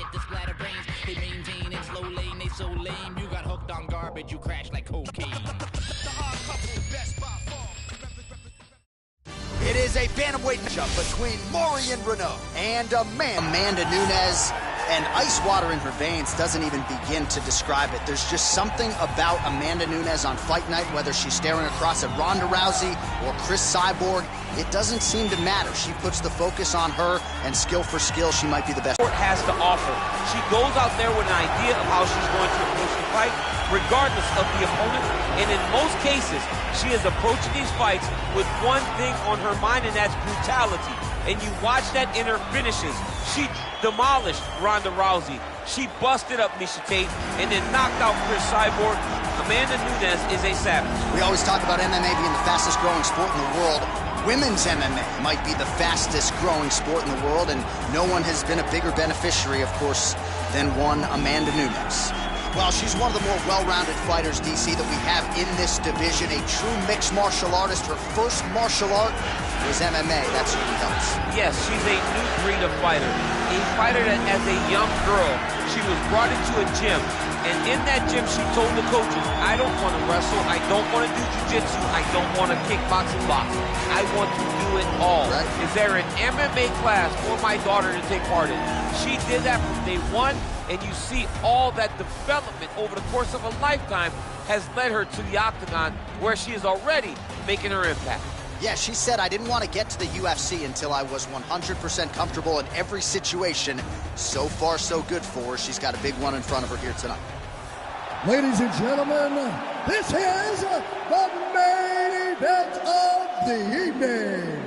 shit to splatter brains. They maintain in slow lane, they so lame. You got hooked on garbage, you crash like cocaine. The hard couple, best by far. It is a bantamweight matchup between Marion Renau and Amanda Nunes. And ice water in her veins doesn't even begin to describe it. There's just something about Amanda Nunes on fight night, whether she's staring across at Ronda Rousey or Chris Cyborg. It doesn't seem to matter. She puts the focus on her, and skill for skill, she might be the best. Has to offer. She goes out there with an idea of how she's going to approach the fight, regardless of the opponent. And in most cases, she is approaching these fights with one thing on her mind, and that's brutality. And you watch that in her finishes. She demolished Ronda Rousey. She busted up Miesha Tate and then knocked out Chris Cyborg. Amanda Nunes is a savage. We always talk about MMA being the fastest growing sport in the world. Women's MMA might be the fastest growing sport in the world, and no one has been a bigger beneficiary, of course, than one Amanda Nunes. Well, she's one of the more well-rounded fighters, DC, that we have in this division. A true mixed martial artist. Her first martial art was MMA. That's who he helps. Yes, she's a new breed of fighter. A fighter that, as a young girl, she was brought into a gym. And in that gym, she told the coaches, I don't want to wrestle. I don't want to do jiu-jitsu. I don't want to kickbox and box. I want to do it all. Right. Is there an MMA class for my daughter to take part in? She did that from day one. And you see all that development over the course of a lifetime has led her to the octagon, where she is already making her impact. Yeah, she said, I didn't want to get to the UFC until I was 100% comfortable in every situation. So far, so good for her. She's got a big one in front of her here tonight. Ladies and gentlemen, this is the main event of the evening.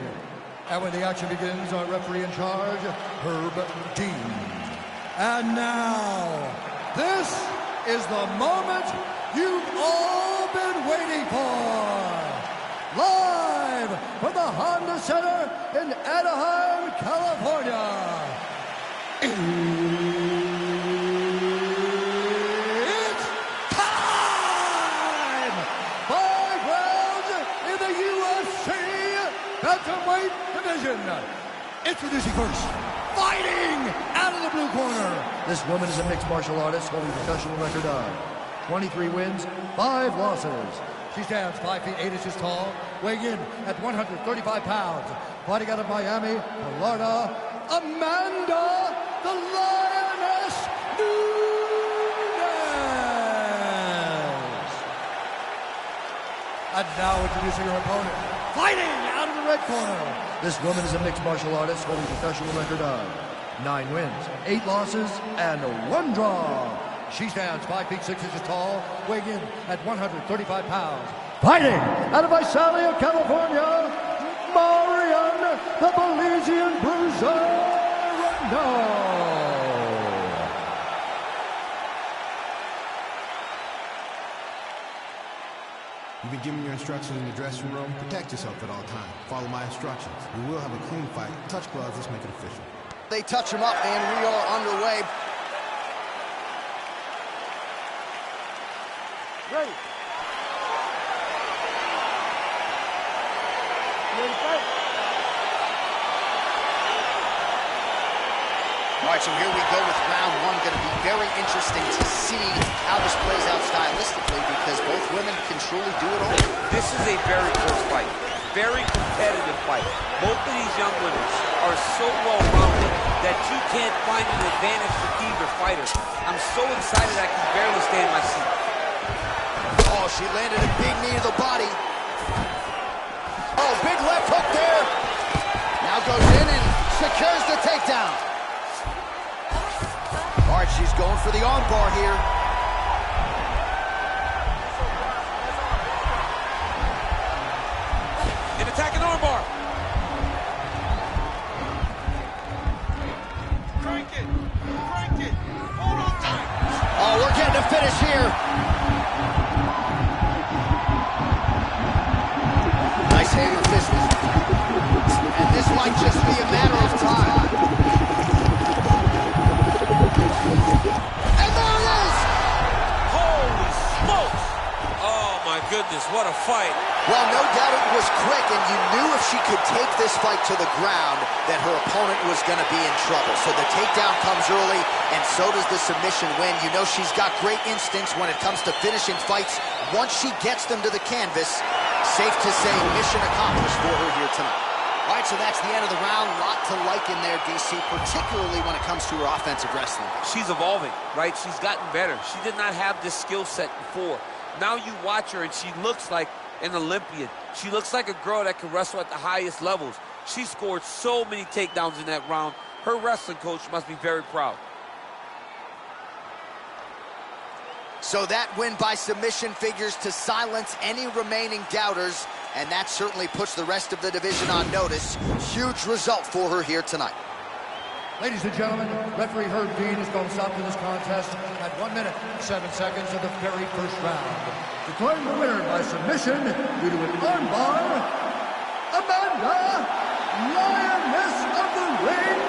And when the action begins, our referee in charge, Herb Dean. And now, this is the moment you've all been waiting for. Live from the Honda Center in Anaheim, California. It's time! 5 rounds in the UFC Bantamweight division. Introducing first, fighting out of the blue corner. This woman is a mixed martial artist holding a professional record of 23 wins, 5 losses. She stands 5 feet 8 inches tall, weighing in at 135 pounds. Fighting out of Miami, Florida, Amanda the Lioness Nunes. And now introducing her opponent, fighting out of the red corner. This woman is a mixed martial artist holding a professional record of 9 wins, 8 losses, and 1 draw. She stands 5 feet 6 inches tall, weighing in at 135 pounds. Fighting out of Visalia, California, Marion the Belizean Bruiser Renau. You've been given your instructions in the dressing room. Protect yourself at all times. Follow my instructions. We will have a clean fight. Touch gloves, let's make it official. They touch him up, and we are underway. Ready. Ready to fight? All right, so here we go with round 1. Going to be very interesting to see how this plays out stylistically, because both women can truly do it all. This is a very close fight, very competitive fight. Both of these young women are so well-rounded that you can't find an advantage for either fighter. I'm so excited I can barely stay in my seat. Oh, she landed a big knee to the body. Oh, big left hook there. Now goes in and secures the takedown. All right, she's going for the arm bar here. An attacking arm bar. Crank it. Crank it. Hold on tight. Oh, we're getting a finish here. Nice hand of business. And this might just be a matter of time. And there it is! Holy smokes! Oh my goodness. goodness, what a fight. Well, no doubt it was quick, and you knew if she could take this fight to the ground that her opponent was going to be in trouble. So the takedown comes early, and so does the submission win. You know she's got great instincts when it comes to finishing fights. Once she gets them to the canvas, safe to say mission accomplished for her here tonight. All right, so that's the end of the round. A lot to like in there, DC, particularly when it comes to her offensive wrestling. She's evolving, right? She's gotten better. She did not have this skill set before. Now you watch her, and she looks like an Olympian. She looks like a girl that can wrestle at the highest levels. She scored so many takedowns in that round. Her wrestling coach must be very proud. So that win by submission figures to silence any remaining doubters, and that certainly puts the rest of the division on notice. Huge result for her here tonight. Ladies and gentlemen, referee Herb Dean has called a stop to this contest at 1 minute, 7 seconds of the very first round. Declaring the winner by submission due to an armbar, Amanda, Lioness of the Ring,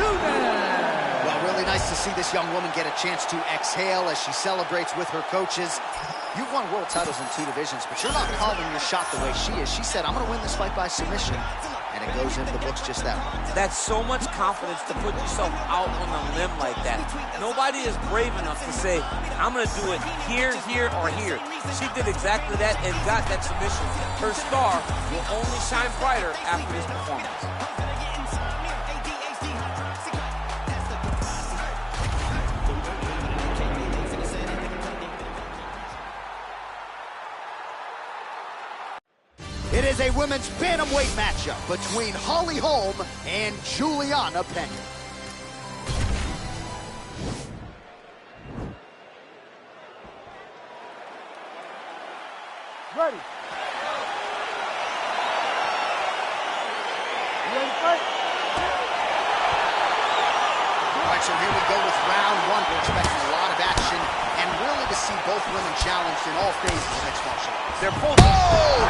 Nunes. Well, really nice to see this young woman get a chance to exhale as she celebrates with her coaches. You've won world titles in 2 divisions, but you're not calling your shot the way she is. She said, I'm going to win this fight by submission, and it goes into the books just that way. That's so much confidence to put yourself out on a limb like that. Nobody is brave enough to say, I'm going to do it here, here, or here. She did exactly that and got that submission. Her star will only shine brighter after this performance. It is a women's bantamweight matchup between Holm and Pena. Ready. You ready to fight? All right, so here we go with round 1. We're expecting a lot of action and really to see both women challenged in all phases of mixed martial arts. They're both... Oh!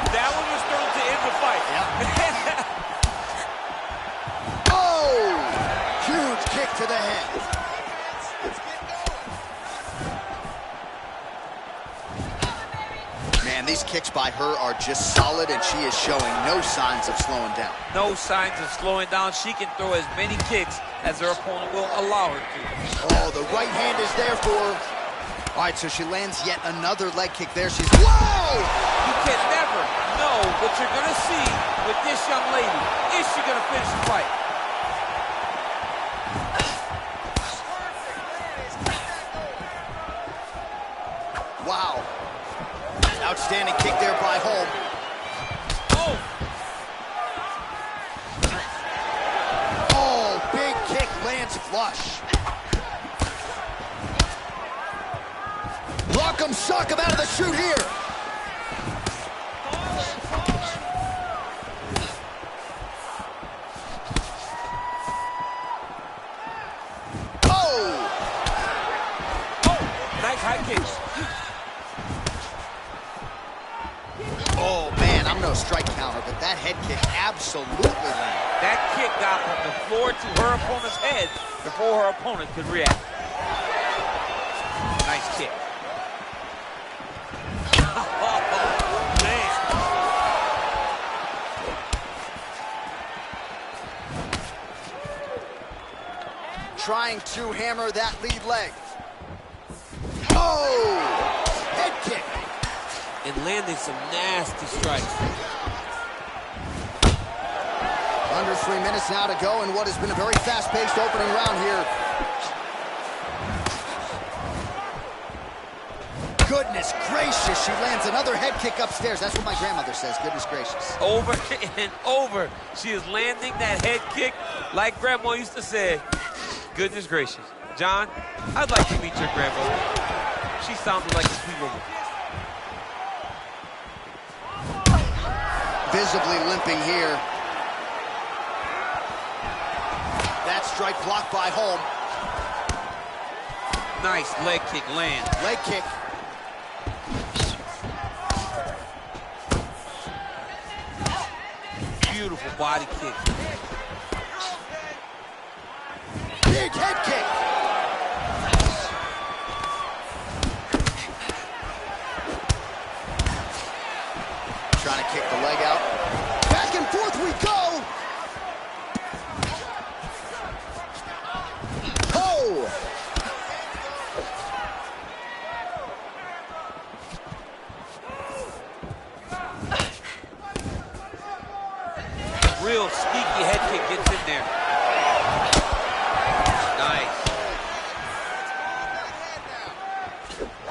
That one was thrown to end the fight. Yep. Oh! Huge kick to the head. Man, these kicks by her are just solid, and she is showing no signs of slowing down. No signs of slowing down. She can throw as many kicks as her opponent will allow her to. Oh, the right hand is there for her. All right, so she lands yet another leg kick there. She's... Whoa! You can never know what you're going to see with this young lady. Is she going to finish the fight? Wow. Outstanding kick there by Holm. Oh! Oh, big kick lands flush. Rock'em sock him out of the chute here. Oh! Nice high kick. Oh, man, I'm no strike counter, but that head kick absolutely landed. That kick got from the floor to her opponent's head before her opponent could react. Nice kick. Oh, man. Trying to hammer that lead leg. Oh! Head kick. And landing some nasty strikes. Under 3 minutes now to go in what has been a very fast-paced opening round here. Goodness gracious, she lands another head kick upstairs. That's what my grandmother says, goodness gracious. Over and over, she is landing that head kick like Grandma used to say. Goodness gracious. John, I'd like to meet your grandmother. She sounded like a sweet woman. Visibly limping here. That strike blocked by Holm. Nice leg kick land. Leg kick. Beautiful body kick. Big head kick. real sneaky head kick gets in there. Nice.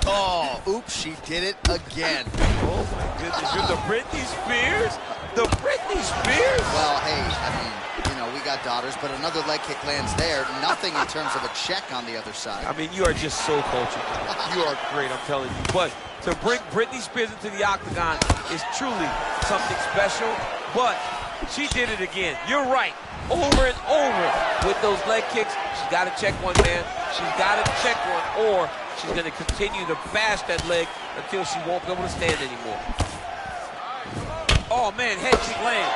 Oh, oops, she did it again. Oh my goodness, you're the Britney Spears? The Britney Spears? Well, hey, I mean, you know, we got daughters, but another leg kick lands there. Nothing in terms of a check on the other side. I mean, you are just so cultured. You are great, I'm telling you. But to bring Britney Spears into the octagon is truly something special. But she did it again. You're right. Over and over with those leg kicks. She's got to check one, man. She's got to check one, or she's going to continue to bash that leg until she won't be able to stand anymore. Oh, man, head kick land.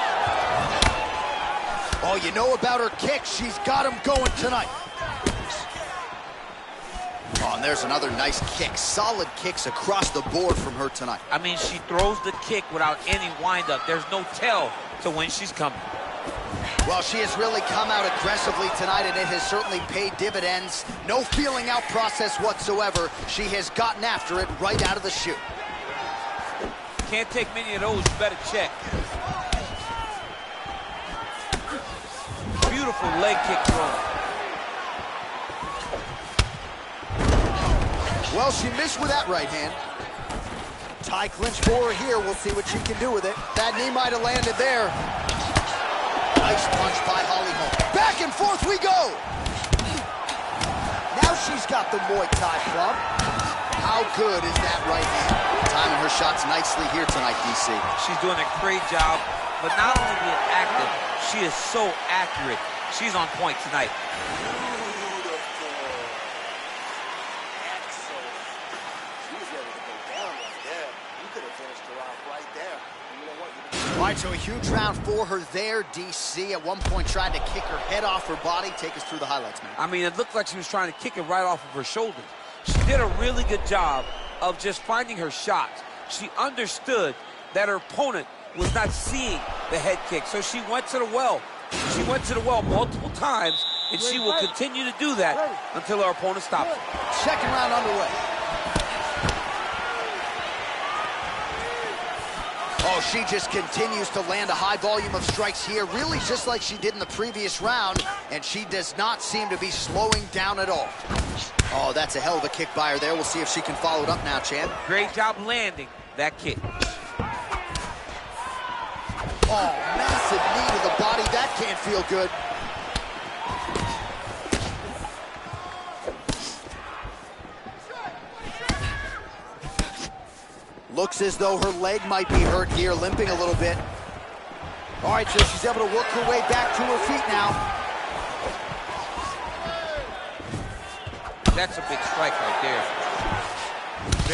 Oh, you know about her kick. She's got him going tonight. Oh, and there's another nice kick. Solid kicks across the board from her tonight. I mean, she throws the kick without any wind-up. There's no tell to when she's coming. Well, she has really come out aggressively tonight, and it has certainly paid dividends. No feeling out process whatsoever. She has gotten after it right out of the chute. Can't take many of those, you better check. Beautiful leg kick throw. Well, she missed with that right hand. Tie clinch for her here. We'll see what she can do with it. That knee might have landed there. Nice punch by Holly Holm. Back and forth we go. Now she's got the Muay Thai club. How good is that right hand? Timing her shots nicely here tonight, DC. She's doing a great job, but not only being active, she is so accurate. She's on point tonight. All right, so a huge round for her there, DC. At one point tried to kick her head off her body. Take us through the highlights, man. I mean, it looked like she was trying to kick it right off of her shoulder. She did a really good job of just finding her shots. She understood that her opponent was not seeing the head kick, so she went to the well. She went to the well multiple times, and she will continue to do that until her opponent stops her. Second round underway. Oh, she just continues to land a high volume of strikes here, really just like she did in the previous round, and she does not seem to be slowing down at all. Oh, that's a hell of a kick by her there. We'll see if she can follow it up now, Chan. Great job landing that kick. Oh, massive knee to the body. That can't feel good. Looks as though her leg might be hurt here, limping a little bit. All right, so she's able to work her way back to her feet now. That's a big strike right there.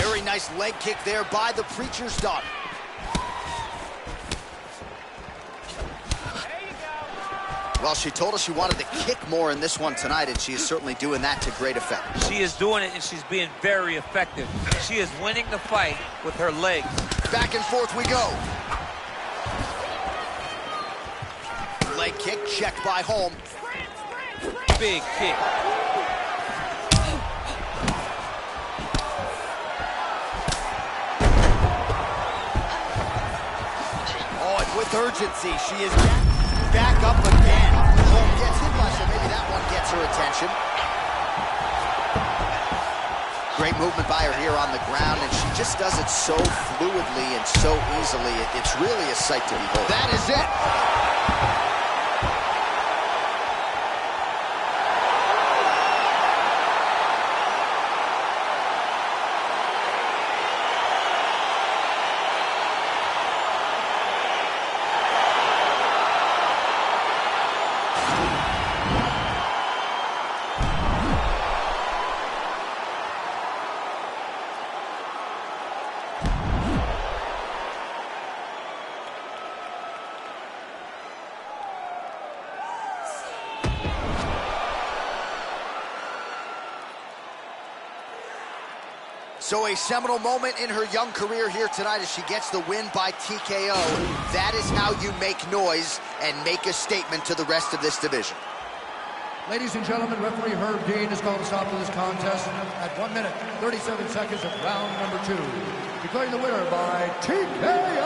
Very nice leg kick there by the preacher's daughter. Well, she told us she wanted to kick more in this one tonight, and she is certainly doing that to great effect. She is doing it, and she's being very effective. She is winning the fight with her legs. Back and forth we go. Leg kick checked by Holm. Big kick. Oh, and with urgency, she is back up again. Holm gets hit by, so maybe that one gets her attention. Great movement by her here on the ground, and she just does it so fluidly and so easily. It's really a sight to behold. That is it. So a seminal moment in her young career here tonight as she gets the win by TKO. That is how you make noise and make a statement to the rest of this division. Ladies and gentlemen, referee Herb Dean has called a stop to this contest at 1 minute, 37 seconds of round number 2. Declaring the winner by TKO,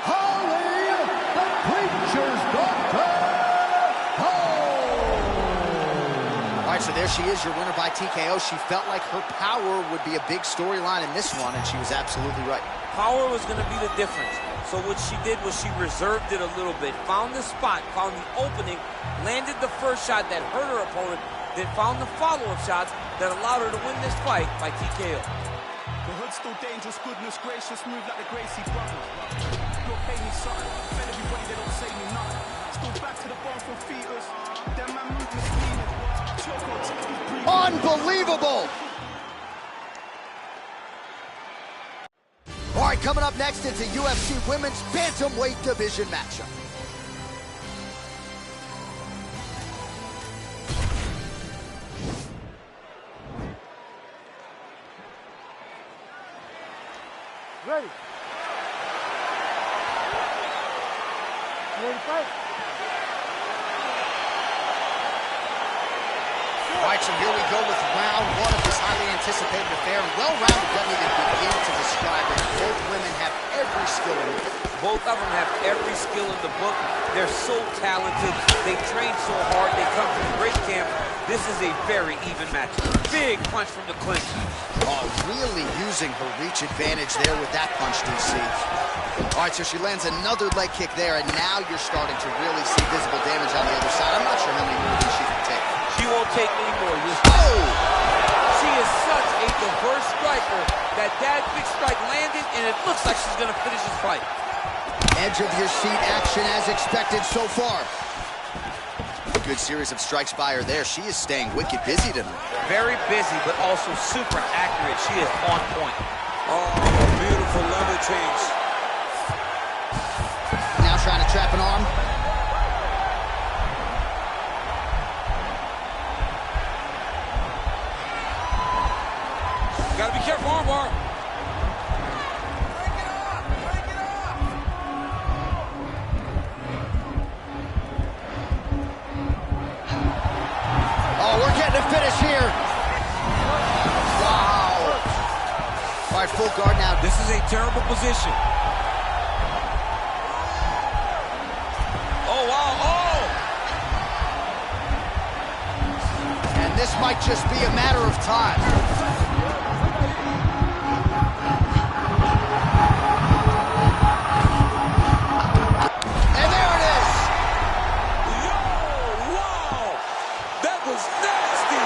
Holly the Preacher. features Dr. Holm. All right, so there she is, your winner by TKO. She felt like her power would be a big storyline in this one, and she was absolutely right. Power was going to be the difference. So what she did was she reserved it a little bit, found the spot, found the opening, landed the first shot that hurt her opponent, then found the follow-up shots that allowed her to win this fight by TKO. The hood's still dangerous, goodness gracious, move like the Gracie brothers. You'll pay me something, offend everybody, they don't say me nothing. Still back to the bone for fetus, them man move misleading. Choco, take his breathing. Unbelievable! All right, coming up next, it's a UFC Women's Bantamweight Division matchup. Ready? You ready to fight? All right, so here we go with round one of this highly anticipated affair. And well-rounded doesn't even begin to describe it. Both women have every skill in the book. Both of them have every skill in the book. They're so talented. They train so hard. They come from great camp. This is a very even match. Big punch from the clinch. Oh, really using her reach advantage there with that punch, DC. All right, so she lands another leg kick there, and now you're starting to really see visible damage on the other side. I'm not sure how many moves she can take. She won't take any more. Oh! She is such a diverse striker that big strike landed, and it looks like she's going to finish this fight. Edge of your seat action as expected so far. A good series of strikes by her there. She is staying wicked busy tonight. Very busy, but also super accurate. She is on point. Oh, beautiful level change. Now trying to trap an arm. Gotta be careful, armbar. Oh, we're getting a finish here. Wow. All right, full guard now. This is a terrible position. Oh, wow, oh! And this might just be a matter of time. And there it is. Yo, wow! That was nasty!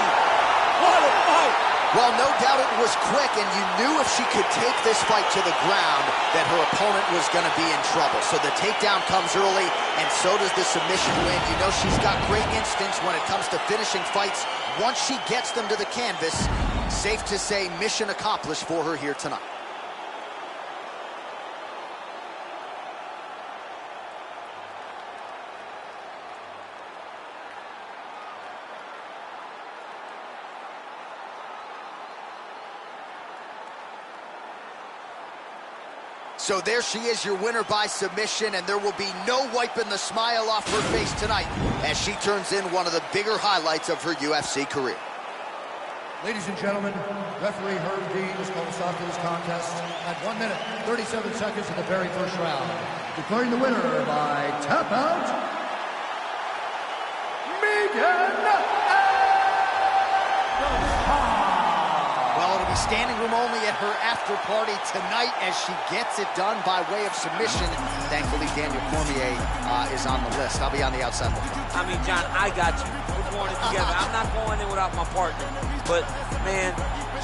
What a fight! Well, no doubt it was quick, and you knew if she could take this fight to the ground that her opponent was going to be in trouble. So the takedown comes early, and so does the submission win. You know she's got great instincts when it comes to finishing fights. Once she gets them to the canvas, safe to say mission accomplished for her here tonight. So there she is, your winner by submission, and there will be no wiping the smile off her face tonight as she turns in one of the bigger highlights of her UFC career. Ladies and gentlemen, referee Herb Dean has called us off to this contest at 1 minute, 37 seconds of the very first round. Declaring the winner by tap out, Megan. Well, it'll be standing room only at her after party tonight as she gets it done by way of submission. Thankfully, Daniel Cormier is on the list. I'll be on the outside looking. I mean, John, I got you. We're going in together. I'm not going in without my partner. But, man,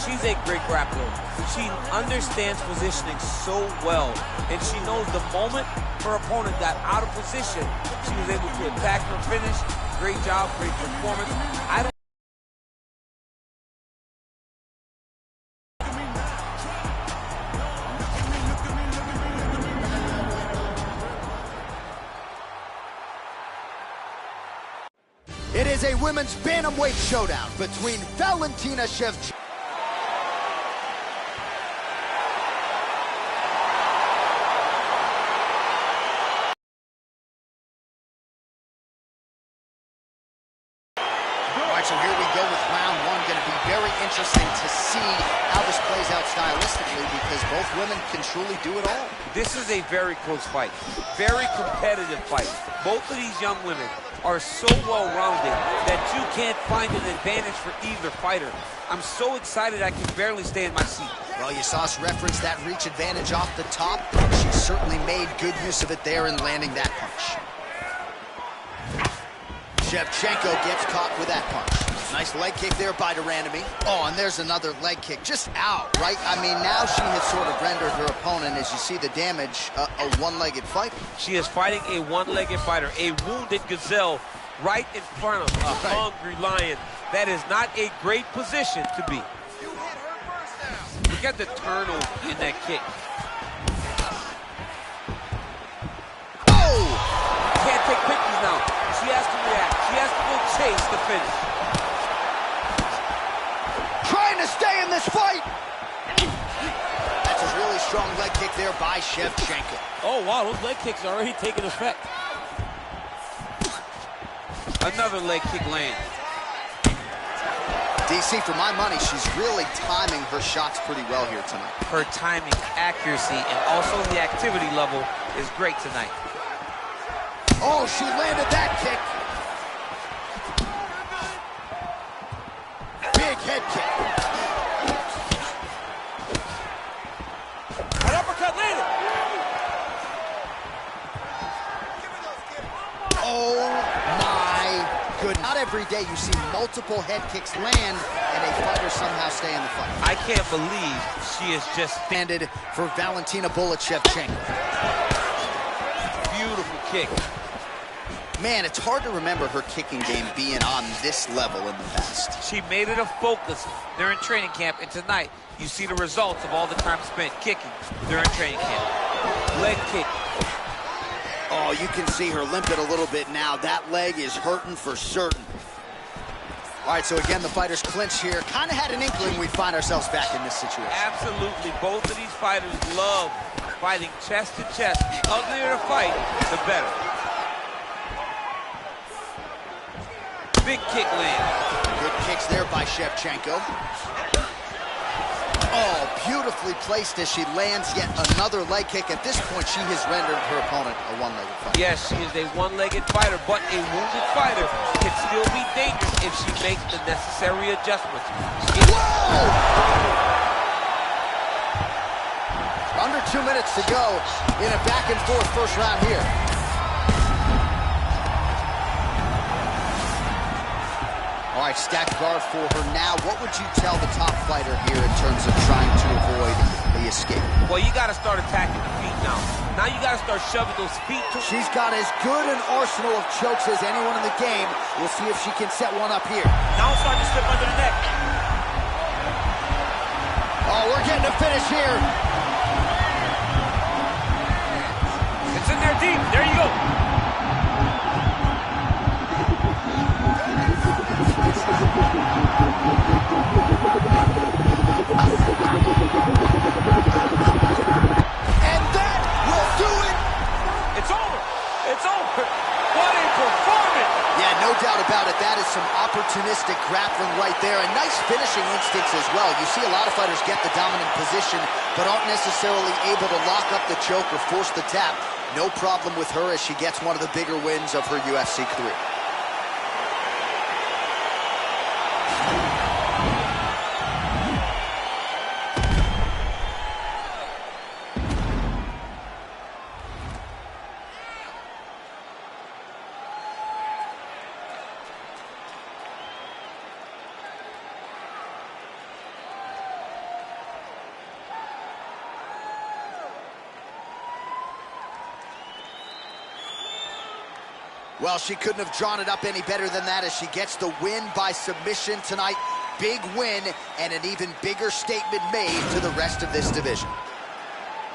she's a great grappler. She understands positioning so well. And she knows the moment her opponent got out of position, she was able to attack her finish. Great job, great performance. It is a women's bantamweight showdown between Valentina Shevchenko. right, so here we go with round one. Going to be very interesting to see how this plays out stylistically because both women can truly do it all. This is a very close fight, very competitive fight. Both of these young women are so well-rounded that you can't find an advantage for either fighter. I'm so excited I can barely stay in my seat. Well, you saw us reference that reach advantage off the top. She certainly made good use of it there in landing that punch. Shevchenko gets caught with that punch. Nice leg kick there by Durandamy. Oh, and there's another leg kick just out, right? I mean, now she has sort of rendered her opponent, as you see the damage, a one-legged fighter. She is fighting a one-legged fighter, a wounded gazelle right in front of a hungry lion. That is not a great position to be. You hit her first now. Look at the turnover in that kick. Oh! Can't take pictures now. She has to react. She has to go chase the finish. Trying to stay in this fight. That's a really strong leg kick there by Shevchenko. Oh, wow, those leg kicks are already taking effect. Another leg kick lands. DC, for my money, she's really timing her shots pretty well here tonight. Her timing, accuracy, and also the activity level is great tonight. Oh, she landed that kick. Big head kick. An uppercut landed. Oh my goodness. Not every day you see multiple head kicks land and a fighter somehow stay in the fight. I can't believe she is just Landed for Valentina Shevchenko. beautiful kick. Man, it's hard to remember her kicking game being on this level in the past. She made it a focus during training camp, and tonight you see the results of all the time spent kicking during training camp. Leg kick. Oh, you can see her limping a little bit now. That leg is hurting for certain. All right, so again, the fighters clinch here. Kind of had an inkling we'd find ourselves back in this situation. Absolutely. Both of these fighters love fighting chest to chest. The uglier the fight, the better. Big kick land. Good kicks there by Shevchenko. Oh, beautifully placed as she lands yet another leg kick. At this point, she has rendered her opponent a one-legged fighter. Yes, she is a one-legged fighter, but a wounded fighter can still be dangerous if she makes the necessary adjustments. Whoa! Under 2 minutes to go in a back-and-forth first round here. All right, stacked guard for her now. What would you tell the top fighter here in terms of trying to avoid the escape? Well, you got to start attacking the feet now. Now you got to start shoving those feet. She's got as good an arsenal of chokes as anyone in the game. We'll see if she can set one up here. Now it's starting to slip under the neck. Oh, we're getting a finish here. It's in there deep. There you go. And that will do it. It's over. It's over. What a performance. Yeah, no doubt about it. That is some opportunistic grappling right there. And nice finishing instincts as well. You see a lot of fighters get the dominant position, but aren't necessarily able to lock up the choke or force the tap. No problem with her as she gets one of the bigger wins of her UFC career. Well, she couldn't have drawn it up any better than that as she gets the win by submission tonight. Big win and an even bigger statement made to the rest of this division.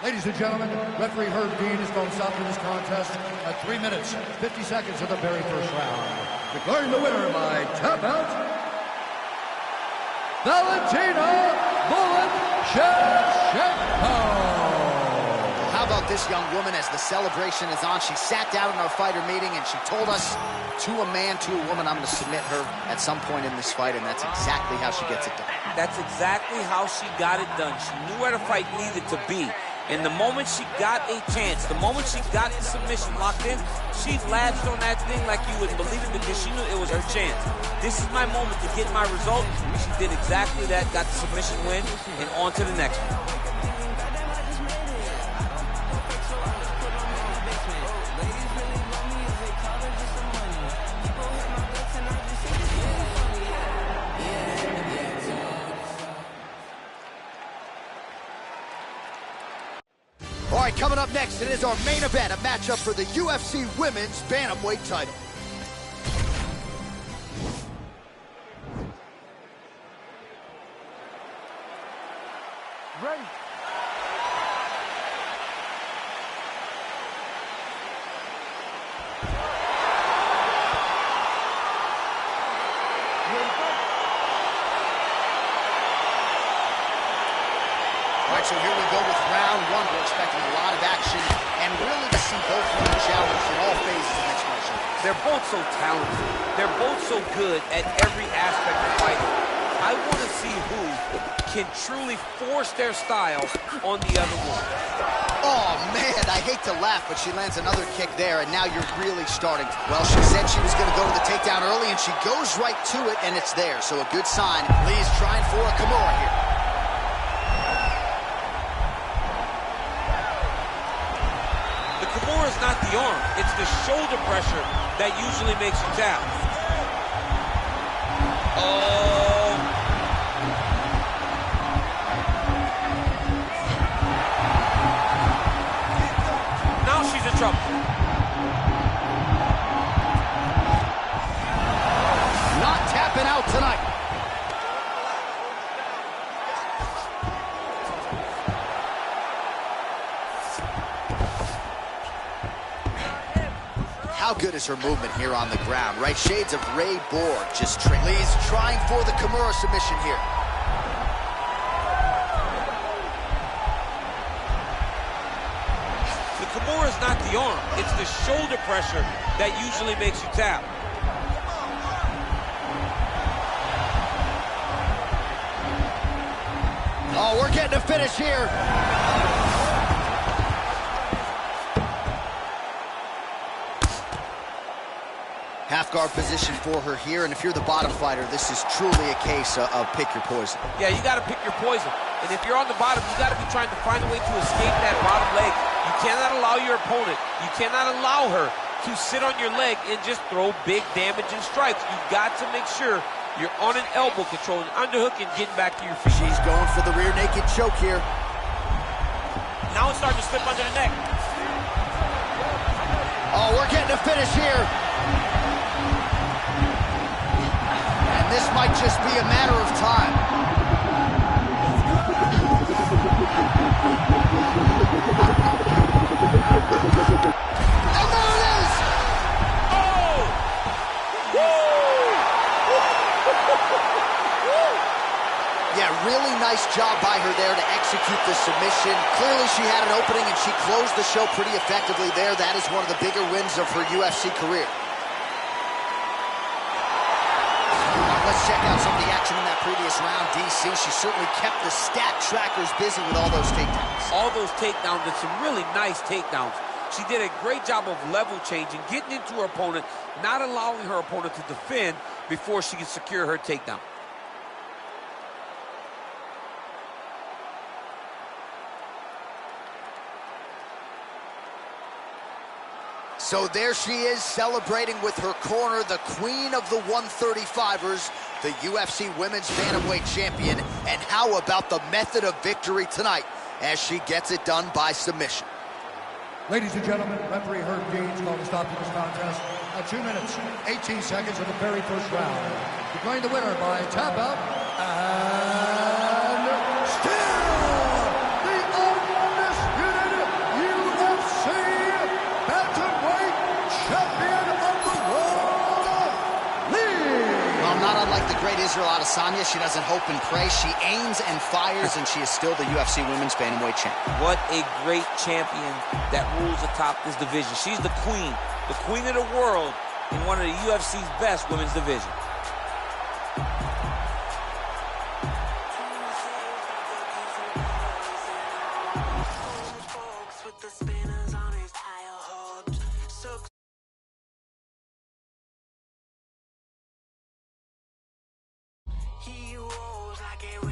Ladies and gentlemen, referee Herb Dean has gone stop to this contest at 3 minutes, 50 seconds of the very first round. Declaring the winner by tap out, Valentina Shevchenko. How about this young woman as the celebration is on? She sat down in our fighter meeting and she told us, to a man, to a woman, I'm going to submit her at some point in this fight, and that's exactly how she gets it done. That's exactly how she got it done. She knew where the fight needed to be. And the moment she got a chance, the moment she got the submission locked in, she latched on that thing like you wouldn't believe it, because she knew it was her chance. This is my moment to get my result. She did exactly that, got the submission win, and on to the next one. All right, coming up next, it is our main event, a matchup for the UFC Women's Bantamweight title. Ready. All right, so here we go with round one. We're expecting a lot of action and really to see both women challenge in all phases of mixed martial arts. They're both so talented. They're both so good at every aspect of fighting. I want to see who can truly force their style on the other one. Oh, man, I hate to laugh, but she lands another kick there, and now you're really starting. Well, she said she was going to go to the takedown early, and she goes right to it, and it's there. So a good sign. Lee's trying for a Kimura here. Kimura is not the arm, it's the shoulder pressure that usually makes you tap. Oh. Now she's in trouble. Not tapping out tonight. How good is her movement here on the ground, right? Shades of Ray Borg, just Lee's trying for the Kimura submission here. The Kimura is not the arm, it's the shoulder pressure that usually makes you tap. Oh, we're getting a finish here. Half guard position for her here, and if you're the bottom fighter, this is truly a case of pick your poison. Yeah, you gotta pick your poison. And if you're on the bottom, you gotta be trying to find a way to escape that bottom leg. You cannot allow your opponent, you cannot allow her to sit on your leg and just throw big damaging strikes. You've got to make sure you're on an elbow, controlling underhook and getting back to your feet. She's going for the rear naked choke here. Now it's starting to slip under the neck. Oh, we're getting a finish here. And this might just be a matter of time. And there it is! Oh! Woo! Yeah, really nice job by her there to execute the submission. Clearly she had an opening and she closed the show pretty effectively there. That is one of the bigger wins of her UFC career. Let's check out some of the action in that previous round, DC. She certainly kept the stat trackers busy with all those takedowns. All those takedowns, and some really nice takedowns. She did a great job of level changing, getting into her opponent, not allowing her opponent to defend before she can secure her takedown. So there she is, celebrating with her corner, the queen of the 135ers, the UFC Women's Bantamweight Champion. And how about the method of victory tonight as she gets it done by submission? Ladies and gentlemen, referee Herb Dean's called to stop this contest at 2 minutes, 18 seconds of the very first round. Declaring the winner by tap out, and still the undisputed UFC Bantamweight Champion of the world, Lee. Well, not unlike the great Israel Adesanya, she doesn't hope and pray. She aims and fires, and she is still the UFC Women's Bantamweight champion. What a great champion that rules atop this division. She's the queen of the world in one of the UFC's best women's divisions. He rolls like a